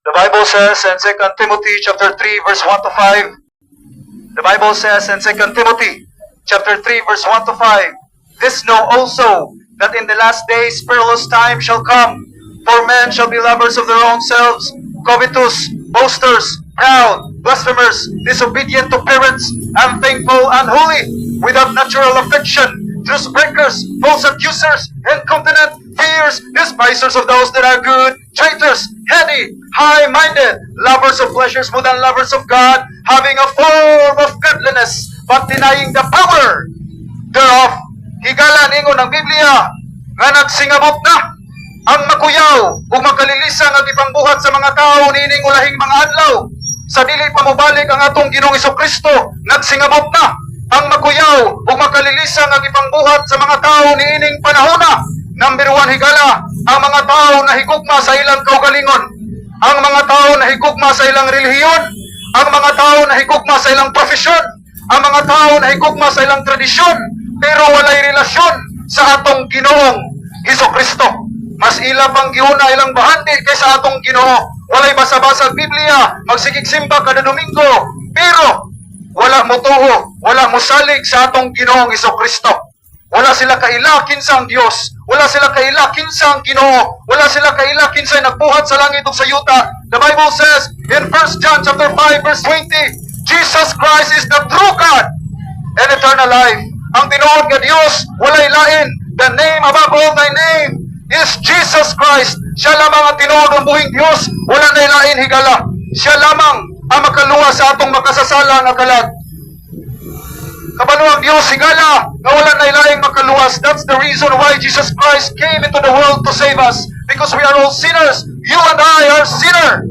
The Bible says in 2 Timothy chapter 3 verse 1 to 5. The Bible says in 2 Timothy chapter 3 verse 1 to 5. This know also, that in the last days perilous time shall come. For men shall be lovers of their own selves, covetous, boasters, proud, blasphemers, disobedient to parents, unthankful, unholy, without natural affection, truce breakers, false accusers, incontinent, fierce, despisers of those that are good, traitors, heady, high-minded, lovers of pleasures more than lovers of God, having a form of godliness, but denying the power thereof. Higala ningon ng Biblia nga nagsingabot na ang makuyaw ug makalilisa nga gipangbuhat sa mga tao nining ulahing mga adlaw. Sa dili pa mobalik ang atong Ginoong Hesukristo, nagsingabot na ang makuyaw ug makalilisa nga gipangbuhat sa mga tao niining panahona. Number 1, higala ang mga tao na higugma sa ilang kaugalingon, ang mga tao na higugma sa ilang relihiyon, ang mga tao na higugma sa ilang profesyon, ang mga tao na higugma sa ilang tradisyon, pero walay relasyon sa atong Ginoong Hesukristo. Mas ila pang gihuna ilang bahandi kaysa atong Ginoo. Walay basa-basa Biblia, magsigig simba kada Domingo, pero wala mo tuho, wala mo salig sa atong Ginoong Hesukristo. Wala sila kailakin sa ang Dios, wala sila kailakin sa ang Ginoo, wala sila kailakin sa nagbuhat sa langit ug sa yuta. The Bible says in 1 John chapter 5 verse 20, Jesus Christ is the true God and eternal life. Ang tinuod nga Dios walay lain. The name above all thy name is Jesus Christ. Siya lamang ang tinuod ang buhing Dios, wala na lain higala. Siya lamang ang makaluwa sa atong makasasala nga kalag. Kabaluang Dios higala nga wala na laing makaluwas. That's the reason why Jesus Christ came into the world to save us, because we are all sinners. You and I are sinner.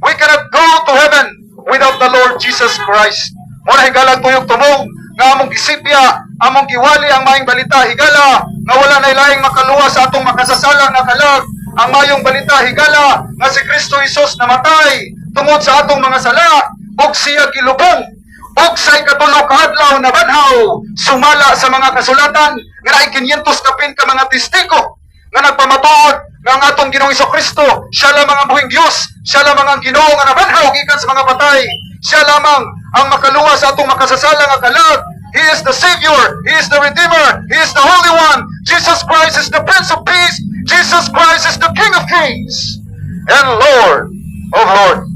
We cannot go to heaven without the Lord Jesus Christ. Muna higala tuyog tumong nga among gisipya, among giwali ang maayong balita higala nga wala na laing makaluwa sa atong makasasala nga kalag. Ang mayong balita higala nga si Kristo Jesus namatay tungod sa atong mga sala ug siya gilubong ug sa ikatulo ka adlaw na banhaw sumala sa mga kasulatan nga naay 500 kapin ka mga testigo nga nagpamatuod nga ang atong Ginoong Hesukristo siya lamang ang buhing Dios, siya lamang ang Ginoo nga nabanhaw gikan sa mga patay, siya lamang ang makaluwa sa atong makasasala nga kalag. He is the Savior, He is the Redeemer, He is the Holy One. Jesus Christ is the Prince of Peace. Jesus Christ is the King of Kings and Lord of Lords.